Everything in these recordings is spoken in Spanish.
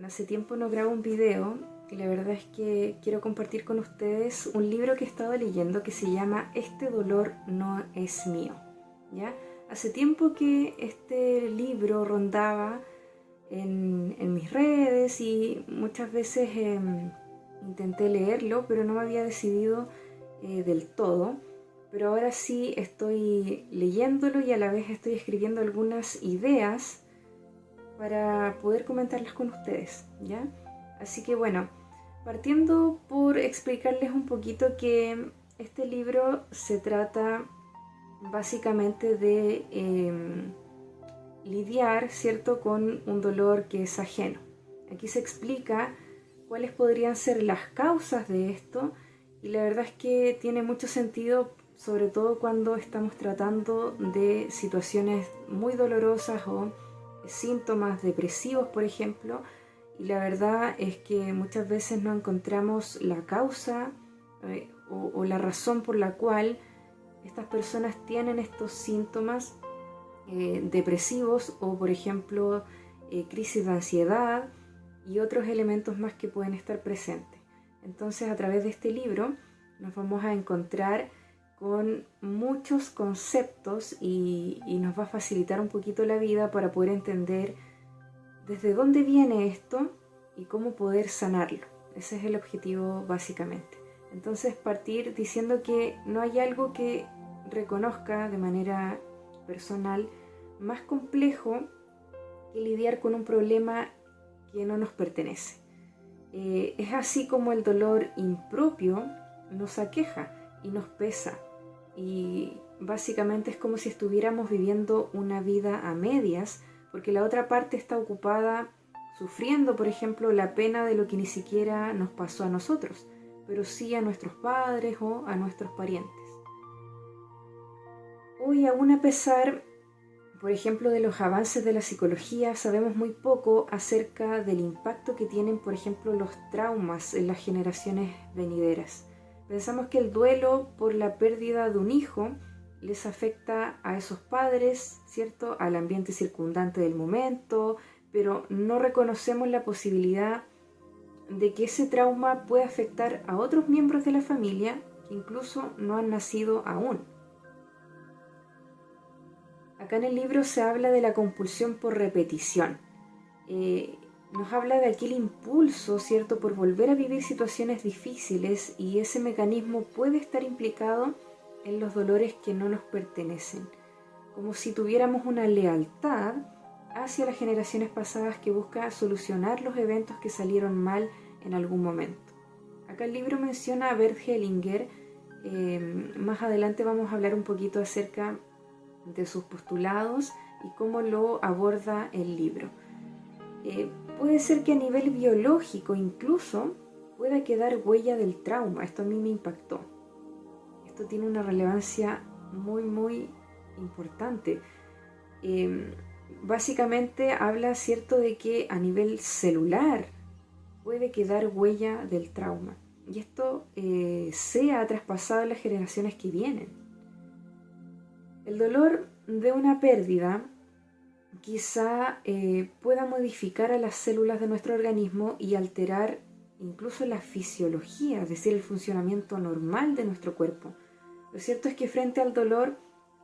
Bueno, hace tiempo no grabo un video y la verdad es que quiero compartir con ustedes un libro que he estado leyendo que se llama Este dolor no es mío, ¿ya? Hace tiempo que este libro rondaba en mis redes y muchas veces intenté leerlo, pero no me había decidido del todo. Pero ahora sí estoy leyéndolo y a la vez estoy escribiendo algunas ideas para poder comentarlas con ustedes, ¿ya? Así que bueno, partiendo por explicarles un poquito que este libro se trata básicamente de lidiar, ¿cierto?, con un dolor que es ajeno. Aquí se explica cuáles podrían ser las causas de esto y la verdad es que tiene mucho sentido, sobre todo cuando estamos tratando de situaciones muy dolorosas o síntomas depresivos, por ejemplo, y la verdad es que muchas veces no encontramos la causa o la razón por la cual estas personas tienen estos síntomas depresivos o, por ejemplo, crisis de ansiedad y otros elementos más que pueden estar presentes. Entonces, a través de este libro nos vamos a encontrar con muchos conceptos y nos va a facilitar un poquito la vida para poder entender desde dónde viene esto y cómo poder sanarlo. Ese es el objetivo básicamente. Entonces, partir diciendo que no hay algo que reconozca de manera personal más complejo que lidiar con un problema que no nos pertenece. Es así como el dolor impropio nos aqueja y nos pesa, y básicamente es como si estuviéramos viviendo una vida a medias, porque la otra parte está ocupada sufriendo, por ejemplo, la pena de lo que ni siquiera nos pasó a nosotros, pero sí a nuestros padres o a nuestros parientes. Hoy, aún a pesar, por ejemplo, de los avances de la psicología, sabemos muy poco acerca del impacto que tienen, por ejemplo, los traumas en las generaciones venideras. Pensamos que el duelo por la pérdida de un hijo les afecta a esos padres, ¿cierto?, al ambiente circundante del momento, pero no reconocemos la posibilidad de que ese trauma pueda afectar a otros miembros de la familia que incluso no han nacido aún. Acá en el libro se habla de la compulsión por repetición. Nos habla de aquel impulso, ¿cierto?, por volver a vivir situaciones difíciles, y ese mecanismo puede estar implicado en los dolores que no nos pertenecen, como si tuviéramos una lealtad hacia las generaciones pasadas que busca solucionar los eventos que salieron mal en algún momento. Acá el libro menciona a Bert Hellinger. Más adelante vamos a hablar un poquito acerca de sus postulados y cómo lo aborda el libro. Puede ser que a nivel biológico incluso pueda quedar huella del trauma. Esto a mí me impactó. Esto tiene una relevancia muy importante. Básicamente habla, ¿cierto?, de que a nivel celular puede quedar huella del trauma. Y esto se ha traspasado en las generaciones que vienen. El dolor de una pérdida quizá pueda modificar a las células de nuestro organismo y alterar incluso la fisiología, es decir, el funcionamiento normal de nuestro cuerpo. Lo cierto es que frente al dolor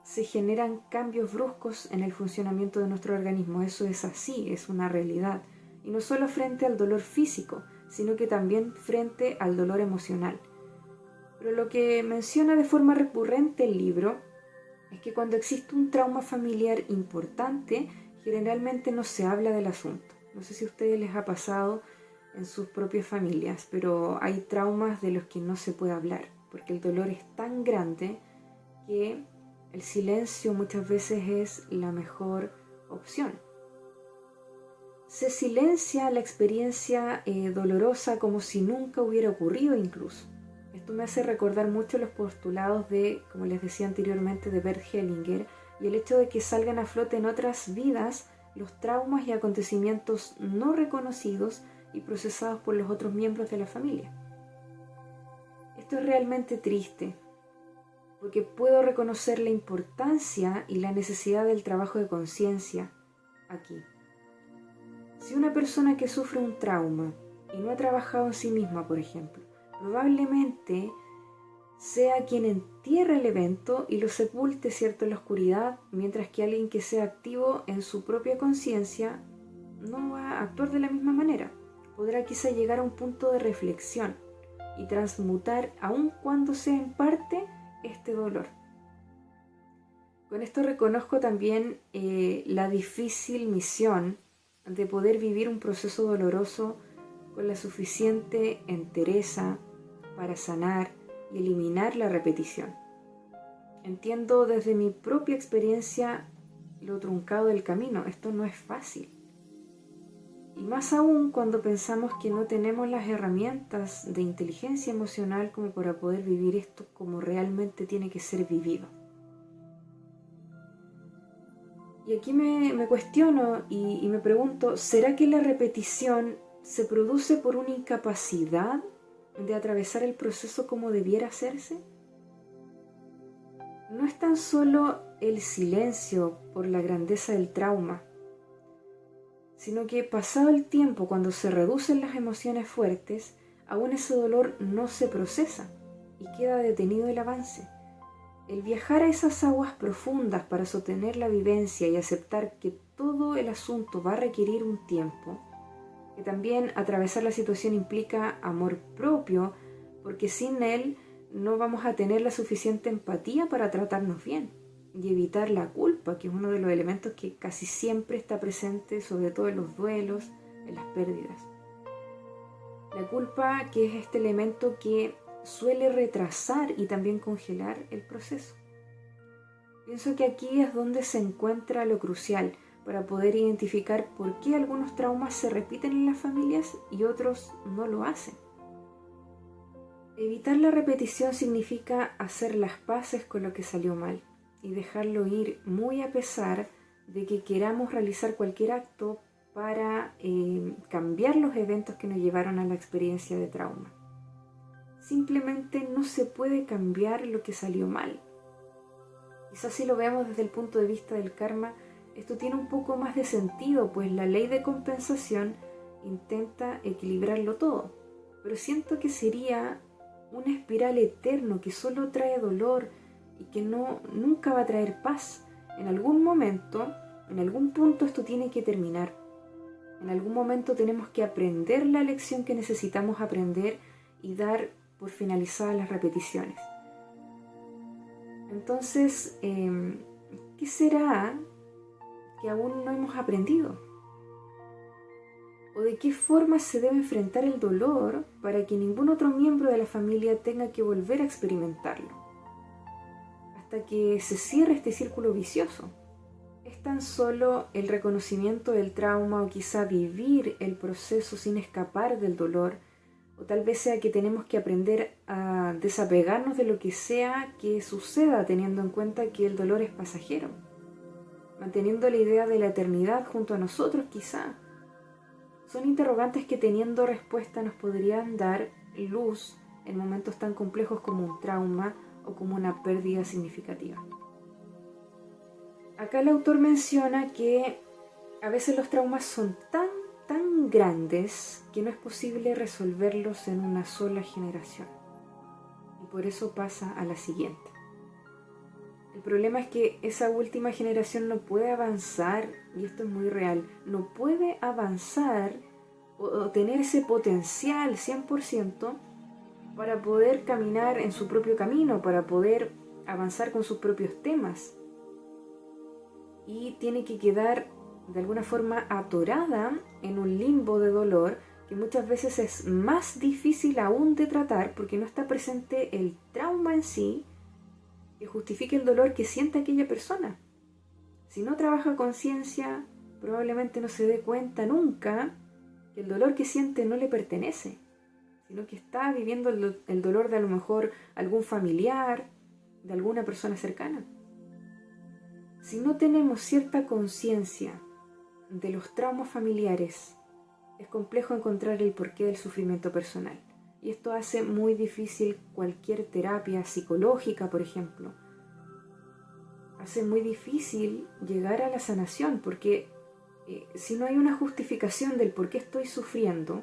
se generan cambios bruscos en el funcionamiento de nuestro organismo. Eso es así, es una realidad. Y no solo frente al dolor físico, sino que también frente al dolor emocional. Pero lo que menciona de forma recurrente el libro es que cuando existe un trauma familiar importante, generalmente no se habla del asunto. No sé si a ustedes les ha pasado en sus propias familias, pero hay traumas de los que no se puede hablar, porque el dolor es tan grande que el silencio muchas veces es la mejor opción. Se silencia la experiencia dolorosa como si nunca hubiera ocurrido incluso. Esto me hace recordar mucho los postulados de, como les decía anteriormente, de Bert Hellinger, y el hecho de que salgan a flote en otras vidas los traumas y acontecimientos no reconocidos y procesados por los otros miembros de la familia. Esto es realmente triste, porque puedo reconocer la importancia y la necesidad del trabajo de conciencia aquí. Si una persona que sufre un trauma y no ha trabajado en sí misma, por ejemplo, probablemente sea quien entierra el evento y lo sepulte, ¿cierto?, en la oscuridad, mientras que alguien que sea activo en su propia conciencia no va a actuar de la misma manera. Podrá quizá llegar a un punto de reflexión y transmutar, aun cuando sea en parte, este dolor. Con esto reconozco también la difícil misión de poder vivir un proceso doloroso con la suficiente entereza para sanar y eliminar la repetición. Entiendo desde mi propia experiencia lo truncado del camino. Esto no es fácil. Y más aún cuando pensamos que no tenemos las herramientas de inteligencia emocional como para poder vivir esto como realmente tiene que ser vivido. Y aquí me cuestiono y me pregunto, ¿será que la repetición se produce por una incapacidad de atravesar el proceso como debiera hacerse? No es tan solo el silencio por la grandeza del trauma, sino que pasado el tiempo, cuando se reducen las emociones fuertes, aún ese dolor no se procesa y queda detenido el avance. El viajar a esas aguas profundas para sostener la vivencia y aceptar que todo el asunto va a requerir un tiempo, que también atravesar la situación implica amor propio, porque sin él no vamos a tener la suficiente empatía para tratarnos bien y evitar la culpa, que es uno de los elementos que casi siempre está presente, sobre todo en los duelos, en las pérdidas. La culpa, que es este elemento que suele retrasar y también congelar el proceso. Pienso que aquí es donde se encuentra lo crucial para poder identificar por qué algunos traumas se repiten en las familias y otros no lo hacen. Evitar la repetición significa hacer las paces con lo que salió mal y dejarlo ir, muy a pesar de que queramos realizar cualquier acto para cambiar los eventos que nos llevaron a la experiencia de trauma. Simplemente no se puede cambiar lo que salió mal. Quizás si lo veamos desde el punto de vista del karma, esto tiene un poco más de sentido, pues la ley de compensación intenta equilibrarlo todo. Pero siento que sería una espiral eterno que solo trae dolor y que nunca va a traer paz. En algún momento, en algún punto esto tiene que terminar. En algún momento tenemos que aprender la lección que necesitamos aprender y dar por finalizadas las repeticiones. Entonces, ¿qué será que aún no hemos aprendido? ¿O de qué forma se debe enfrentar el dolor para que ningún otro miembro de la familia tenga que volver a experimentarlo? Hasta que se cierre este círculo vicioso. ¿Es tan solo el reconocimiento del trauma o quizá vivir el proceso sin escapar del dolor? O tal vez sea que tenemos que aprender a desapegarnos de lo que sea que suceda, teniendo en cuenta que el dolor es pasajero, manteniendo la idea de la eternidad junto a nosotros quizá. Son interrogantes que, teniendo respuesta, nos podrían dar luz en momentos tan complejos como un trauma o como una pérdida significativa. Acá el autor menciona que a veces los traumas son tan grandes que no es posible resolverlos en una sola generación. Y por eso pasa a la siguiente. El problema es que esa última generación no puede avanzar, y esto es muy real, no puede avanzar o tener ese potencial 100% para poder caminar en su propio camino, para poder avanzar con sus propios temas. Y tiene que quedar de alguna forma atorada en un limbo de dolor que muchas veces es más difícil aún de tratar porque no está presente el trauma en sí que justifique el dolor que siente aquella persona. Si no trabaja conciencia, probablemente no se dé cuenta nunca que el dolor que siente no le pertenece, sino que está viviendo el dolor de a lo mejor algún familiar, de alguna persona cercana. Si no tenemos cierta conciencia de los traumas familiares, es complejo encontrar el porqué del sufrimiento personal. Y esto hace muy difícil cualquier terapia psicológica, por ejemplo. Hace muy difícil llegar a la sanación porque Si no hay una justificación del por qué estoy sufriendo,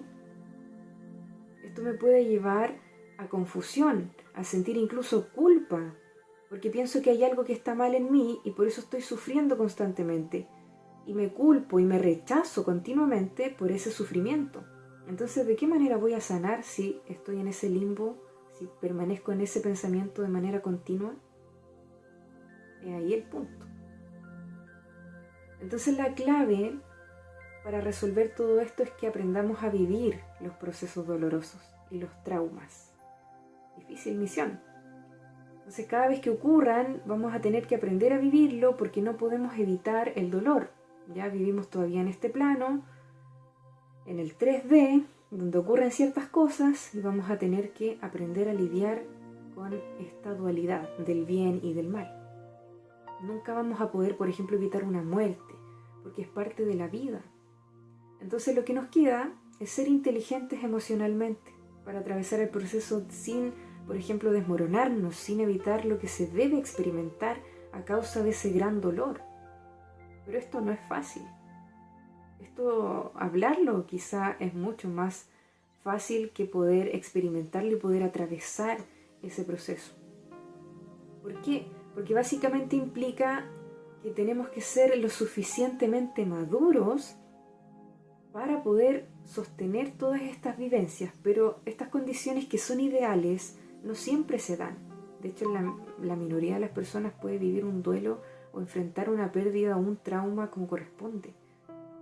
esto me puede llevar a confusión, a sentir incluso culpa, porque pienso que hay algo que está mal en mí y por eso estoy sufriendo constantemente. Y me culpo y me rechazo continuamente por ese sufrimiento. Entonces, ¿de qué manera voy a sanar si estoy en ese limbo, si permanezco en ese pensamiento de manera continua? Es ahí el punto. Entonces, la clave para resolver todo esto es que aprendamos a vivir los procesos dolorosos y los traumas. Difícil misión. Entonces, cada vez que ocurran, vamos a tener que aprender a vivirlo porque no podemos evitar el dolor. Ya vivimos todavía en este plano, en el 3D, donde ocurren ciertas cosas y vamos a tener que aprender a lidiar con esta dualidad del bien y del mal. Nunca vamos a poder, por ejemplo, evitar una muerte, porque es parte de la vida. Entonces lo que nos queda es ser inteligentes emocionalmente para atravesar el proceso sin, por ejemplo, desmoronarnos, sin evitar lo que se debe experimentar a causa de ese gran dolor. Pero esto no es fácil. Esto, hablarlo quizá es mucho más fácil que poder experimentarlo y poder atravesar ese proceso. ¿Por qué? Porque básicamente implica que tenemos que ser lo suficientemente maduros para poder sostener todas estas vivencias, pero estas condiciones que son ideales no siempre se dan. De hecho, la minoría de las personas puede vivir un duelo o enfrentar una pérdida o un trauma como corresponde.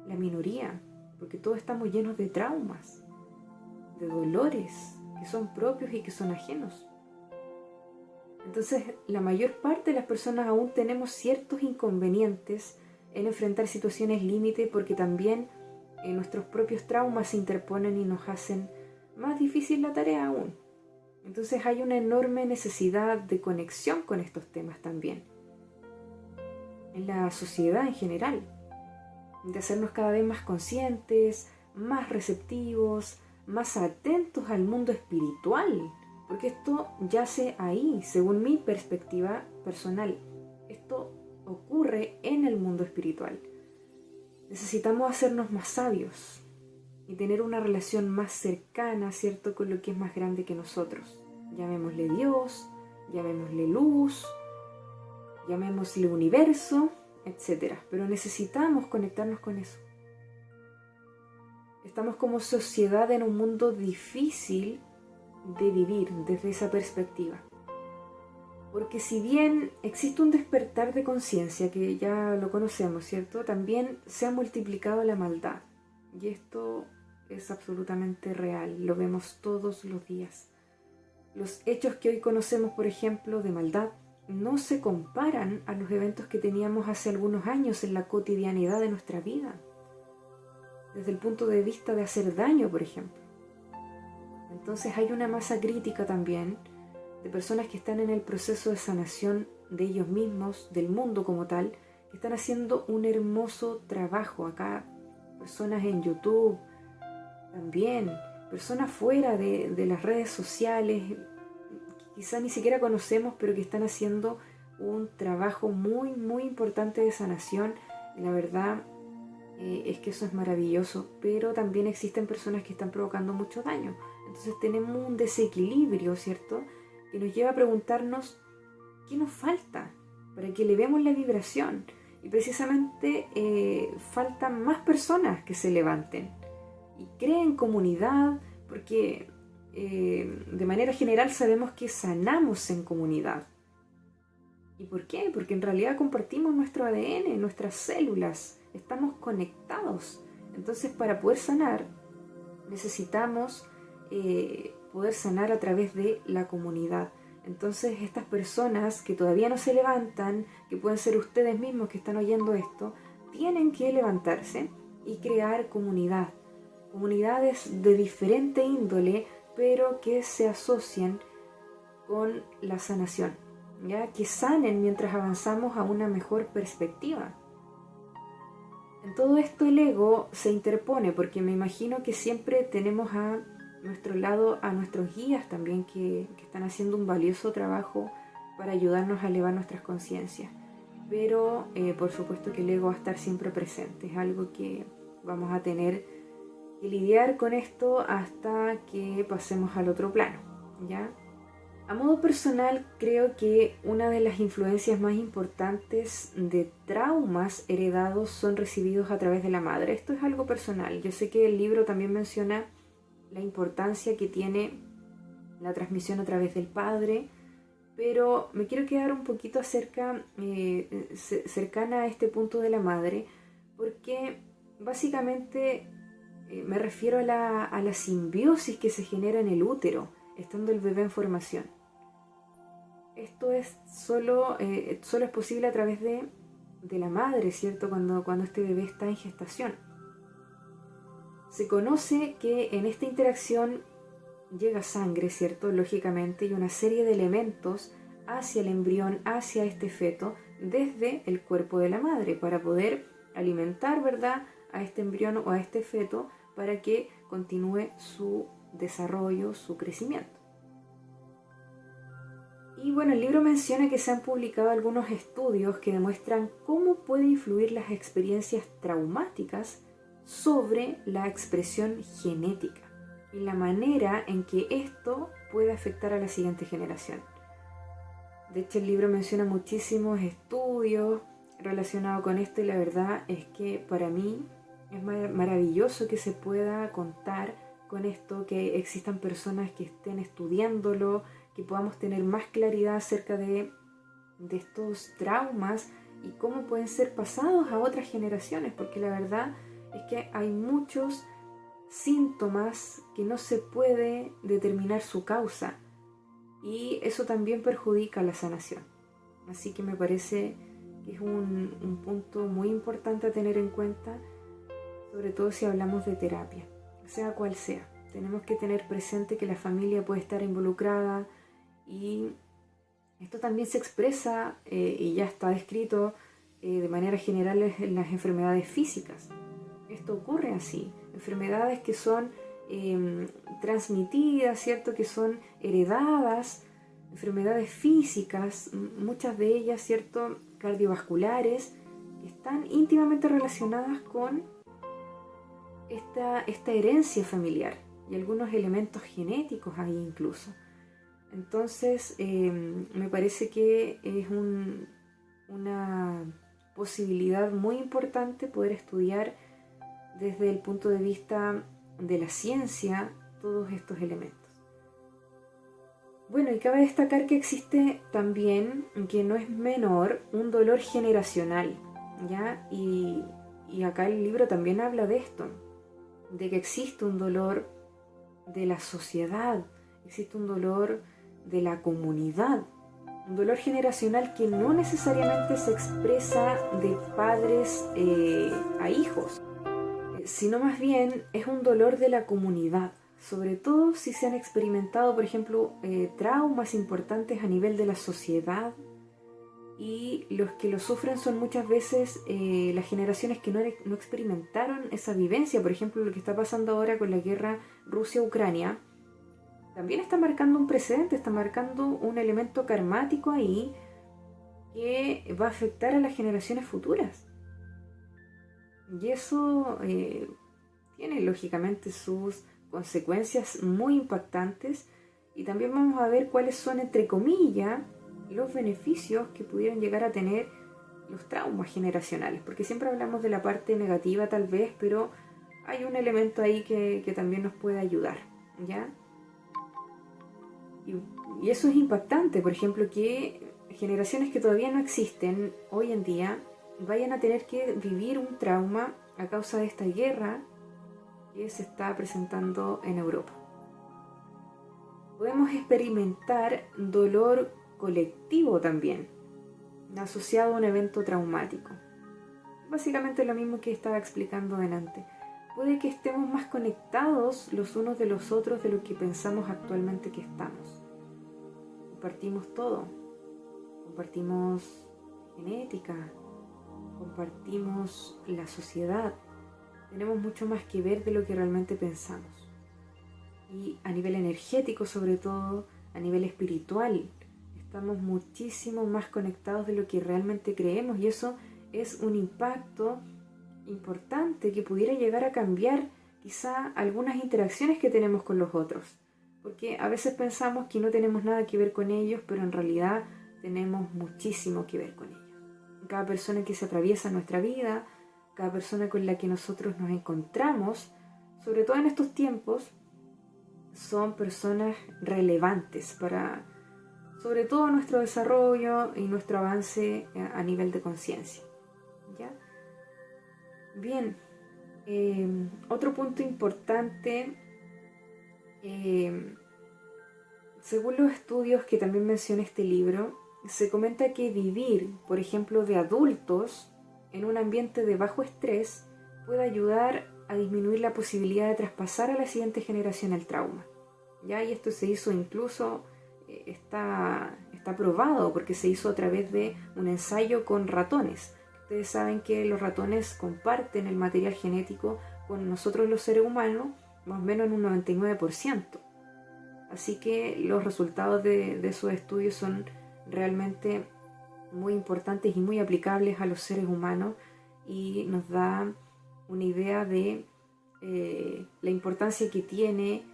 La minoría, porque todos estamos llenos de traumas, de dolores que son propios y que son ajenos. Entonces, la mayor parte de las personas aún tenemos ciertos inconvenientes en enfrentar situaciones límite porque también nuestros propios traumas se interponen y nos hacen más difícil la tarea aún. Entonces hay una enorme necesidad de conexión con estos temas también. En la sociedad en general, de hacernos cada vez más conscientes, más receptivos, más atentos al mundo espiritual, porque esto yace ahí, según mi perspectiva personal. Esto ocurre en el mundo espiritual. Necesitamos hacernos más sabios y tener una relación más cercana, ¿cierto?, con lo que es más grande que nosotros. Llamémosle Dios, llamémosle luz, llamémosle universo, etc. Pero necesitamos conectarnos con eso. Estamos como sociedad en un mundo difícil de vivir desde esa perspectiva. Porque si bien existe un despertar de conciencia, que ya lo conocemos, ¿cierto?, también se ha multiplicado la maldad. Y esto es absolutamente real, lo vemos todos los días. Los hechos que hoy conocemos, por ejemplo, de maldad, no se comparan a los eventos que teníamos hace algunos años en la cotidianidad de nuestra vida. Desde el punto de vista de hacer daño, por ejemplo. Entonces hay una masa crítica también de personas que están en el proceso de sanación de ellos mismos, del mundo como tal, que están haciendo un hermoso trabajo acá. Personas en YouTube también, personas fuera de las redes sociales, quizás ni siquiera conocemos, pero que están haciendo un trabajo muy, muy importante de sanación. Y la verdad es que eso es maravilloso, pero también existen personas que están provocando mucho daño. Entonces tenemos un desequilibrio, ¿cierto?, que nos lleva a preguntarnos qué nos falta para que elevemos la vibración. Y precisamente faltan más personas que se levanten y creen comunidad, porque de manera general sabemos que sanamos en comunidad. ¿Y por qué? Porque en realidad compartimos nuestro ADN, nuestras células, estamos conectados. Entonces, para poder sanar, necesitamos poder sanar a través de la comunidad. Entonces, estas personas que todavía no se levantan, que pueden ser ustedes mismos que están oyendo esto, tienen que levantarse y crear comunidad. Comunidades de diferente índole, pero que se asocian con la sanación, ¿ya? Que sanen mientras avanzamos a una mejor perspectiva. En todo esto el ego se interpone, porque me imagino que siempre tenemos a nuestro lado a nuestros guías también que están haciendo un valioso trabajo para ayudarnos a elevar nuestras conciencias. pero por supuesto que el ego va a estar siempre presente. Es algo que vamos a tener que lidiar con esto hasta que pasemos al otro plano, ¿ya? A modo personal, creo que una de las influencias más importantes de traumas heredados son recibidos a través de la madre. Esto es algo personal. Yo sé que el libro también menciona la importancia que tiene la transmisión a través del padre, pero me quiero quedar un poquito cercana a este punto de la madre, porque básicamente me refiero a la simbiosis que se genera en el útero, estando el bebé en formación. Esto es solo es posible a través de la madre, ¿cierto? Cuando este bebé está en gestación. Se conoce que en esta interacción llega sangre, ¿cierto? Lógicamente, y una serie de elementos hacia el embrión, hacia este feto, desde el cuerpo de la madre, para poder alimentar, ¿verdad?, a este embrión o a este feto para que continúe su desarrollo, su crecimiento. Y bueno, el libro menciona que se han publicado algunos estudios que demuestran cómo puede influir las experiencias traumáticas sobre la expresión genética y la manera en que esto puede afectar a la siguiente generación. De hecho, el libro menciona muchísimos estudios relacionados con esto y la verdad es que para mí es maravilloso que se pueda contar con esto, que existan personas que estén estudiándolo, que podamos tener más claridad acerca de estos traumas y cómo pueden ser pasados a otras generaciones, porque la verdad es que hay muchos síntomas que no se puede determinar su causa y eso también perjudica la sanación. Así que me parece que es un punto muy importante a tener en cuenta, sobre todo si hablamos de terapia, sea cual sea. Tenemos que tener presente que la familia puede estar involucrada y esto también se expresa y ya está descrito de manera general en las enfermedades físicas. Esto ocurre así, enfermedades que son transmitidas, ¿cierto?, que son heredadas, enfermedades físicas, muchas de ellas, ¿cierto?, cardiovasculares, que están íntimamente relacionadas con esta herencia familiar y algunos elementos genéticos ahí incluso. Entonces, me parece que es una posibilidad muy importante poder estudiar desde el punto de vista de la ciencia todos estos elementos. Bueno, y cabe destacar que existe también, que no es menor, un dolor generacional, ¿ya? Y acá el libro también habla de esto, de que existe un dolor de la sociedad, existe un dolor de la comunidad, un dolor generacional que no necesariamente se expresa de padres a hijos, sino más bien es un dolor de la comunidad, sobre todo si se han experimentado, por ejemplo, traumas importantes a nivel de la sociedad, y los que lo sufren son muchas veces las generaciones que no experimentaron esa vivencia. Por ejemplo, lo que está pasando ahora con la guerra Rusia-Ucrania también está marcando un precedente, está marcando un elemento karmático ahí que va a afectar a las generaciones futuras. Y eso tiene lógicamente sus consecuencias muy impactantes, y también vamos a ver cuáles son, entre comillas, los beneficios que pudieran llegar a tener los traumas generacionales, porque siempre hablamos de la parte negativa tal vez, pero hay un elemento ahí que también nos puede ayudar, ¿ya? Y eso es impactante, por ejemplo, que generaciones que todavía no existen hoy en día vayan a tener que vivir un trauma a causa de esta guerra que se está presentando en Europa. Podemos experimentar dolor colectivo también, asociado a un evento traumático. Básicamente lo mismo que estaba explicando delante. Puede que estemos más conectados los unos de los otros de lo que pensamos actualmente que estamos. Compartimos todo. Compartimos genética, compartimos la sociedad. Tenemos mucho más que ver de lo que realmente pensamos. Y a nivel energético, sobre todo, a nivel espiritual, estamos muchísimo más conectados de lo que realmente creemos, y eso es un impacto importante que pudiera llegar a cambiar quizá algunas interacciones que tenemos con los otros, porque a veces pensamos que no tenemos nada que ver con ellos, pero en realidad tenemos muchísimo que ver con ellos. Cada persona que se atraviesa en nuestra vida, cada persona con la que nosotros nos encontramos, sobre todo en estos tiempos, son personas relevantes para, sobre todo, nuestro desarrollo y nuestro avance a nivel de conciencia. ¿Ya? Bien, otro punto importante, según los estudios que también menciona este libro, se comenta que vivir, por ejemplo, de adultos en un ambiente de bajo estrés puede ayudar a disminuir la posibilidad de traspasar a la siguiente generación el trauma. ¿Ya? Y esto se hizo incluso, está probado porque se hizo a través de un ensayo con ratones. Ustedes saben que los ratones comparten el material genético con nosotros los seres humanos, más o menos en un 99%. Así que los resultados de esos estudios son realmente muy importantes y muy aplicables a los seres humanos, y nos da una idea de la importancia que tiene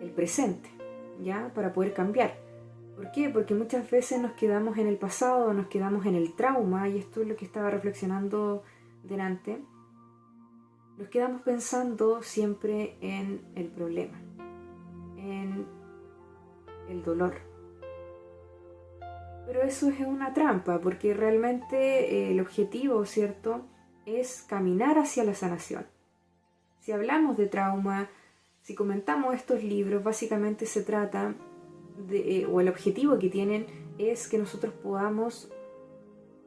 el presente, ¿ya? Para poder cambiar. ¿Por qué? Porque muchas veces nos quedamos en el pasado, nos quedamos en el trauma, y esto es lo que estaba reflexionando delante. Nos quedamos pensando siempre en el problema, en el dolor. Pero eso es una trampa, porque realmente el objetivo, ¿cierto?, es caminar hacia la sanación. Si hablamos de trauma, si comentamos estos libros, básicamente se trata de, o el objetivo que tienen es que nosotros podamos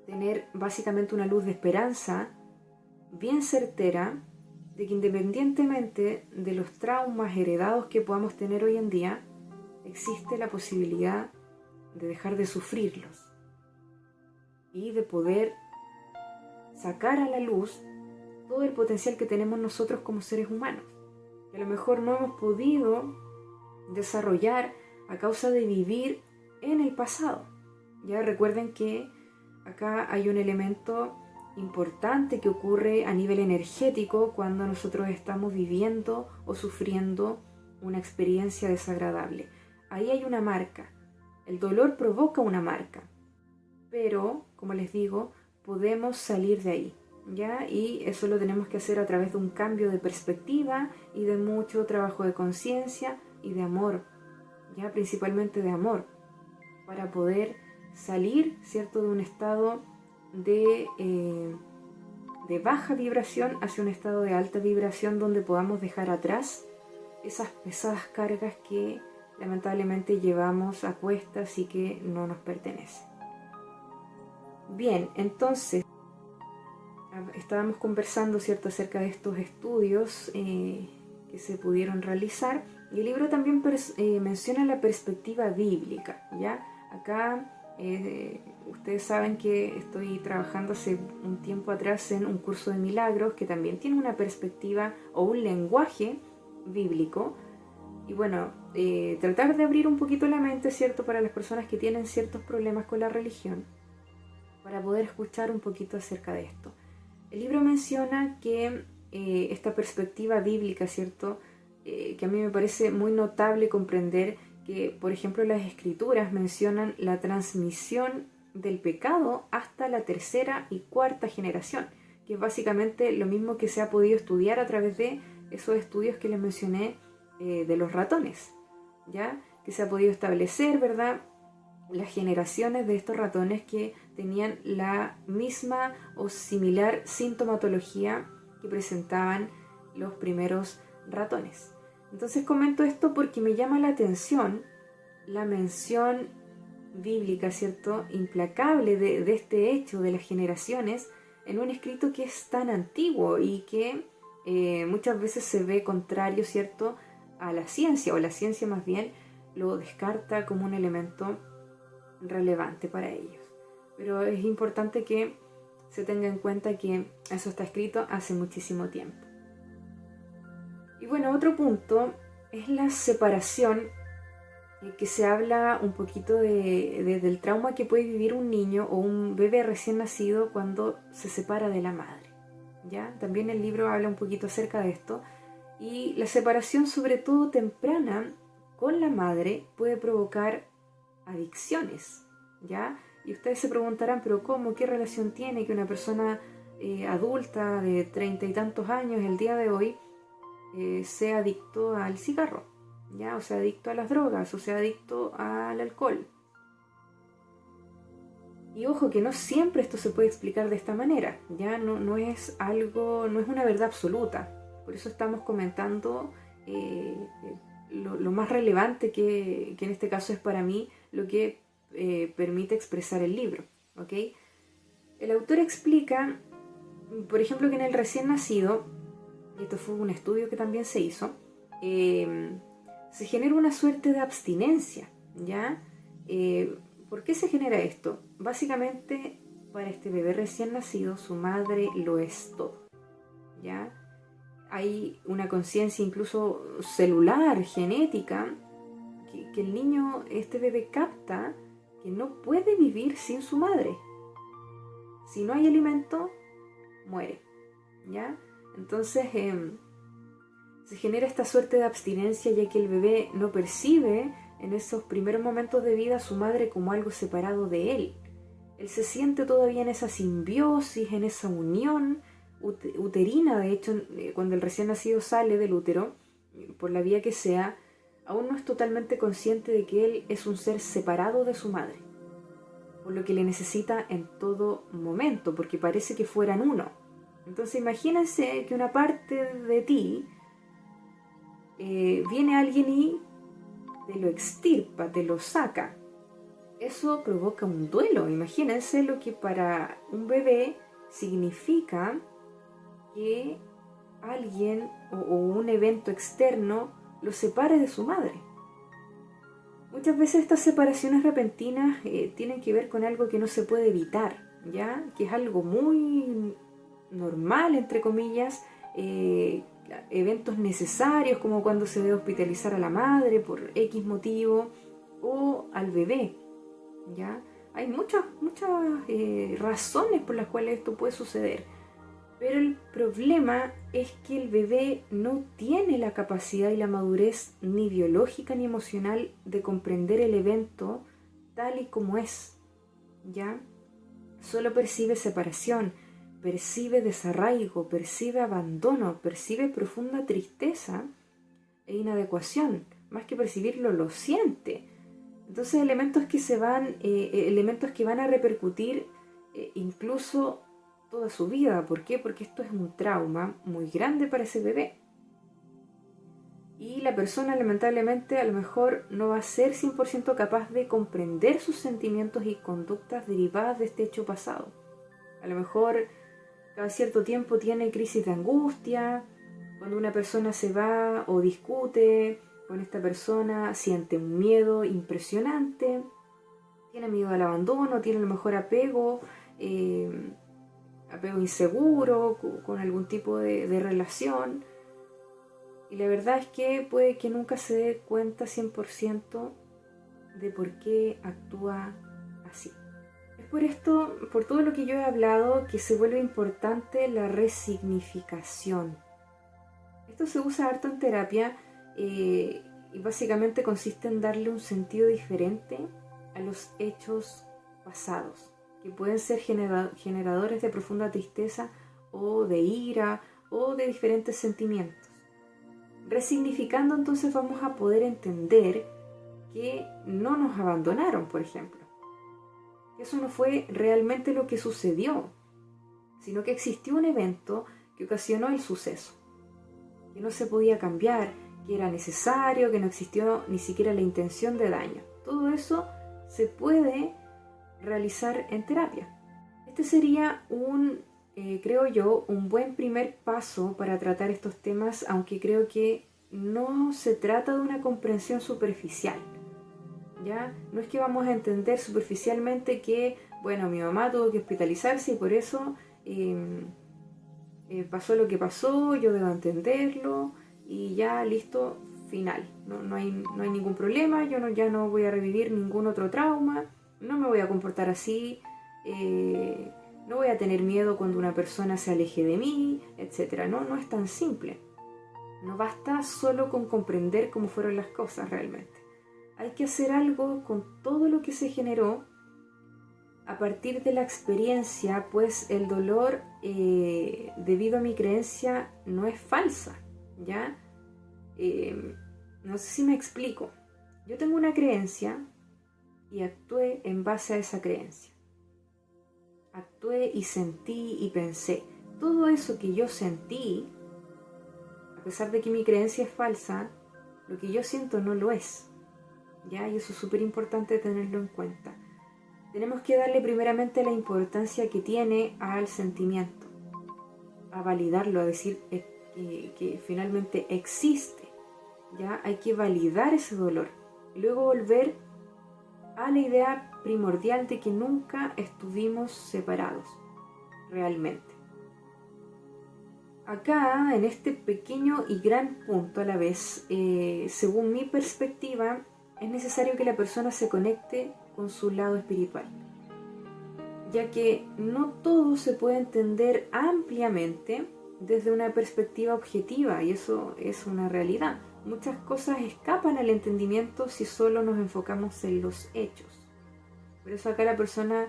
tener básicamente una luz de esperanza bien certera de que, independientemente de los traumas heredados que podamos tener hoy en día, existe la posibilidad de dejar de sufrirlos y de poder sacar a la luz todo el potencial que tenemos nosotros como seres humanos, que a lo mejor no hemos podido desarrollar a causa de vivir en el pasado. Ya recuerden que acá hay un elemento importante que ocurre a nivel energético cuando nosotros estamos viviendo o sufriendo una experiencia desagradable. Ahí hay una marca. El dolor provoca una marca, pero, como les digo, podemos salir de ahí, ¿ya? Y eso lo tenemos que hacer a través de un cambio de perspectiva y de mucho trabajo de conciencia y de amor, ¿ya? Principalmente de amor, para poder salir, ¿cierto?, de un estado de baja vibración hacia un estado de alta vibración, donde podamos dejar atrás esas pesadas cargas que lamentablemente llevamos a cuestas y que no nos pertenecen. Bien, entonces estábamos conversando, ¿cierto?, acerca de estos estudios que se pudieron realizar, y el libro también menciona la perspectiva bíblica, ¿ya? Acá ustedes saben que estoy trabajando hace un tiempo atrás en un curso de milagros que también tiene una perspectiva o un lenguaje bíblico. Y bueno, tratar de abrir un poquito la mente, ¿cierto?, para las personas que tienen ciertos problemas con la religión, para poder escuchar un poquito acerca de esto. El libro menciona que esta perspectiva bíblica, ¿cierto?, que a mí me parece muy notable comprender que, por ejemplo, las escrituras mencionan la transmisión del pecado hasta la tercera y cuarta generación, que es básicamente lo mismo que se ha podido estudiar a través de esos estudios que les mencioné de los ratones, ¿ya? Que se ha podido establecer, ¿verdad?, las generaciones de estos ratones que tenían la misma o similar sintomatología que presentaban los primeros ratones. Entonces comento esto porque me llama la atención la mención bíblica, ¿cierto?, implacable de este hecho de las generaciones en un escrito que es tan antiguo y que muchas veces se ve contrario, ¿cierto?, a la ciencia, o la ciencia más bien lo descarta como un elemento relevante para ellos. Pero es importante que se tenga en cuenta que eso está escrito hace muchísimo tiempo. Y bueno, otro punto es la separación que se habla un poquito del trauma que puede vivir un niño o un bebé recién nacido cuando se separa de la madre. ¿Ya? También el libro habla un poquito acerca de esto. Y la separación, sobre todo temprana, con la madre puede provocar adicciones. ¿Ya? Y ustedes se preguntarán, ¿pero cómo? ¿Qué relación tiene que una persona adulta de 30 y tantos años el día de hoy sea adicto al cigarro? ¿Ya? O sea adicto a las drogas, o sea adicto al alcohol. Y ojo que no siempre esto se puede explicar de esta manera, ya no es algo, no es una verdad absoluta. Por eso estamos comentando lo más relevante que en este caso es para mí lo que permite expresar el libro. ¿Ok? El autor explica, por ejemplo, que en el recién nacido, y esto fue un estudio que también se hizo, se genera una suerte de abstinencia, ¿ya? ¿Por qué se genera esto? Básicamente, para este bebé recién nacido, su madre lo es todo, ¿ya? Hay una conciencia incluso celular, genética, que el niño, este bebé capta que no puede vivir sin su madre. Si no hay alimento, muere, ¿ya? Entonces, se genera esta suerte de abstinencia ya que el bebé no percibe en esos primeros momentos de vida a su madre como algo separado de él. Él se siente todavía en esa simbiosis, en esa unión uterina. De hecho, cuando el recién nacido sale del útero, por la vía que sea, aún no es totalmente consciente de que él es un ser separado de su madre, por lo que le necesita en todo momento, porque parece que fueran uno. Entonces imagínense que una parte de ti viene alguien y te lo extirpa, te lo saca. Eso provoca un duelo. Imagínense lo que para un bebé significa que alguien o un evento externo lo separe de su madre. Muchas veces estas separaciones repentinas tienen que ver con algo que no se puede evitar, ¿ya? Que es algo muy normal, entre comillas, eventos necesarios como cuando se debe hospitalizar a la madre por X motivo o al bebé, ¿ya? Hay muchas razones por las cuales esto puede suceder, pero el problema es que el bebé no tiene la capacidad y la madurez ni biológica ni emocional de comprender el evento tal y como es, ¿ya? Solo percibe separación, percibe desarraigo, percibe abandono, percibe profunda tristeza e inadecuación. Más que percibirlo, lo siente. Entonces elementos que van a repercutir incluso toda su vida. ¿Por qué? Porque esto es un trauma muy grande para ese bebé. Y la persona lamentablemente a lo mejor no va a ser 100% capaz de comprender sus sentimientos y conductas derivadas de este hecho pasado. A lo mejor cada cierto tiempo tiene crisis de angustia, cuando una persona se va o discute con esta persona, siente un miedo impresionante, tiene miedo al abandono, tiene a lo mejor apego inseguro con algún tipo de relación. Y la verdad es que puede que nunca se dé cuenta 100% de por qué actúa así. Es por esto, por todo lo que yo he hablado, que se vuelve importante la resignificación. Esto se usa harto en terapia y básicamente consiste en darle un sentido diferente a los hechos pasados, que pueden ser generadores de profunda tristeza o de ira o de diferentes sentimientos. Resignificando, entonces vamos a poder entender que no nos abandonaron, por ejemplo. Eso no fue realmente lo que sucedió, sino que existió un evento que ocasionó el suceso, que no se podía cambiar, que era necesario, que no existió ni siquiera la intención de daño. Todo eso se puede realizar en terapia. Este sería creo yo, un buen primer paso para tratar estos temas, aunque creo que no se trata de una comprensión superficial, ¿ya? No es que vamos a entender superficialmente que, bueno, mi mamá tuvo que hospitalizarse y por eso pasó lo que pasó, yo debo entenderlo y ya, listo, final. No hay ningún problema, ya no voy a revivir ningún otro trauma, no me voy a comportar así, no voy a tener miedo cuando una persona se aleje de mí, etc. No es tan simple. No basta solo con comprender cómo fueron las cosas realmente. Hay que hacer algo con todo lo que se generó a partir de la experiencia, pues el dolor, debido a mi creencia, no es falsa, ¿ya? No sé si me explico. Yo tengo una creencia y actué en base a esa creencia. Actué y sentí y pensé. Todo eso que yo sentí, a pesar de que mi creencia es falsa, lo que yo siento no lo es, ¿ya? Y eso es súper importante tenerlo en cuenta. Tenemos que darle primeramente la importancia que tiene al sentimiento, a validarlo, a decir que finalmente existe, ¿ya? Hay que validar ese dolor y luego volver a la idea primordial de que nunca estuvimos separados, realmente. Acá, en este pequeño y gran punto a la vez, según mi perspectiva, es necesario que la persona se conecte con su lado espiritual, ya que no todo se puede entender ampliamente desde una perspectiva objetiva, y eso es una realidad. Muchas cosas escapan al entendimiento si solo nos enfocamos en los hechos. Por eso acá la persona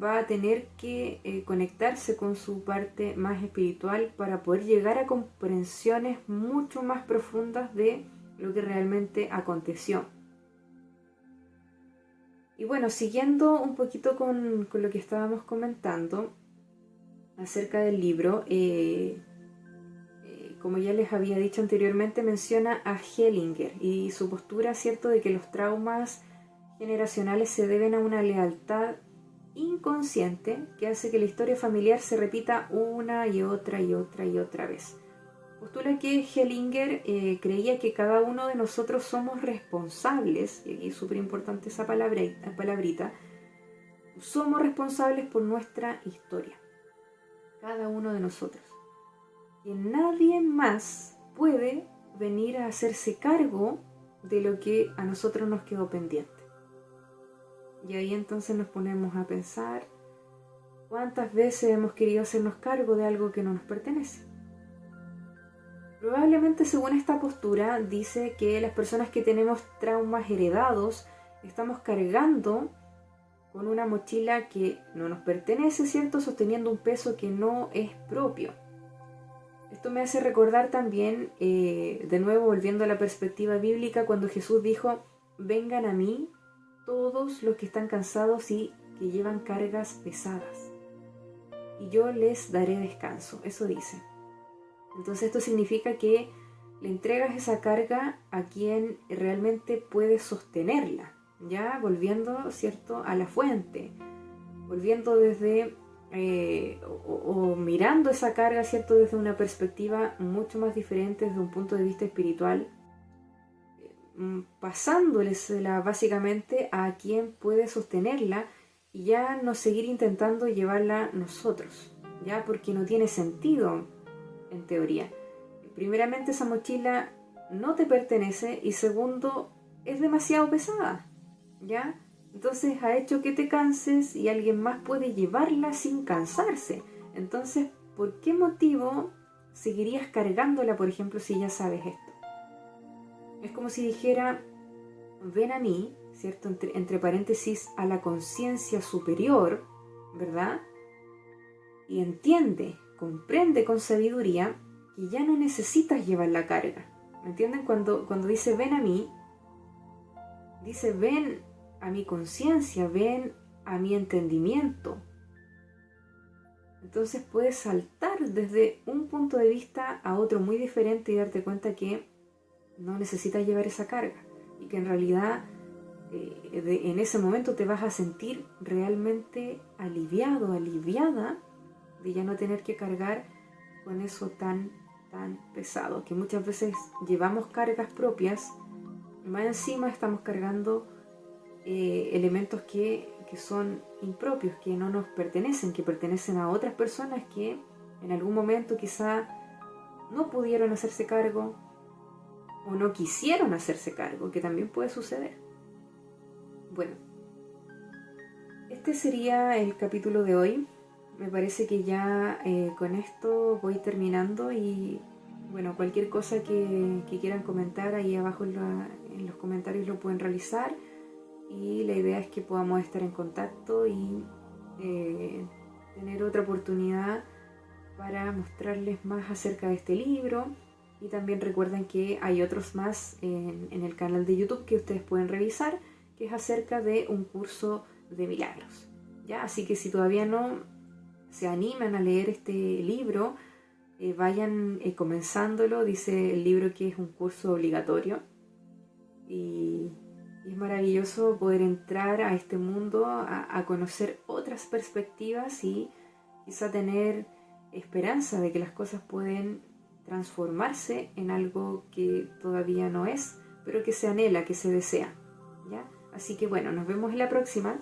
va a tener que conectarse con su parte más espiritual para poder llegar a comprensiones mucho más profundas de lo que realmente aconteció. Y bueno, siguiendo un poquito con lo que estábamos comentando acerca del libro, como ya les había dicho anteriormente, menciona a Hellinger y su postura, ¿cierto?, de que los traumas generacionales se deben a una lealtad inconsciente que hace que la historia familiar se repita una y otra y otra y otra vez. Postula que Hellinger creía que cada uno de nosotros somos responsables, y aquí es súper importante esa palabrita, somos responsables por nuestra historia, cada uno de nosotros. Que nadie más puede venir a hacerse cargo de lo que a nosotros nos quedó pendiente. Y ahí entonces nos ponemos a pensar cuántas veces hemos querido hacernos cargo de algo que no nos pertenece. Probablemente, según esta postura, dice que las personas que tenemos traumas heredados estamos cargando con una mochila que no nos pertenece, ¿cierto?, sosteniendo un peso que no es propio. Esto me hace recordar también, de nuevo volviendo a la perspectiva bíblica, cuando Jesús dijo: vengan a mí todos los que están cansados y que llevan cargas pesadas, y yo les daré descanso. Eso dice. Entonces esto significa que le entregas esa carga a quien realmente puede sostenerla, ya volviendo, ¿cierto?, a la fuente, volviendo desde o mirando esa carga, ¿cierto?, desde una perspectiva mucho más diferente, desde un punto de vista espiritual, pasándolesela básicamente a quien puede sostenerla y ya no seguir intentando llevarla nosotros, ya, porque no tiene sentido en teoría. Primeramente, esa mochila no te pertenece, y segundo, es demasiado pesada, ¿ya? Entonces ha hecho que te canses y alguien más puede llevarla sin cansarse. Entonces, ¿por qué motivo seguirías cargándola, por ejemplo, si ya sabes esto? Es como si dijera: ven a mí, ¿cierto?, entre paréntesis, a la conciencia superior, ¿verdad? Y entiende, comprende con sabiduría que ya no necesitas llevar la carga. ¿Me entienden? Cuando dice ven a mí, dice ven a mi conciencia, ven a mi entendimiento. Entonces puedes saltar desde un punto de vista a otro muy diferente y darte cuenta que no necesitas llevar esa carga, y que en realidad en ese momento te vas a sentir realmente aliviado, aliviada, de ya no tener que cargar con eso tan pesado, que muchas veces llevamos cargas propias, y más encima estamos cargando elementos que son impropios, que no nos pertenecen, que pertenecen a otras personas que en algún momento quizá no pudieron hacerse cargo, o no quisieron hacerse cargo, que también puede suceder. Bueno, este sería el capítulo de hoy. Me parece que ya con esto voy terminando y bueno, cualquier cosa que quieran comentar ahí abajo en los comentarios lo pueden realizar, y la idea es que podamos estar en contacto y tener otra oportunidad para mostrarles más acerca de este libro. Y también recuerden que hay otros más en el canal de YouTube que ustedes pueden revisar, que es acerca de un curso de milagros, ¿ya? Así que si todavía no se animan a leer este libro, vayan comenzándolo. Dice el libro que es un curso obligatorio y es maravilloso poder entrar a este mundo, a conocer otras perspectivas y quizá tener esperanza de que las cosas pueden transformarse en algo que todavía no es, pero que se anhela, que se desea, ¿ya? Así que bueno, nos vemos en la próxima.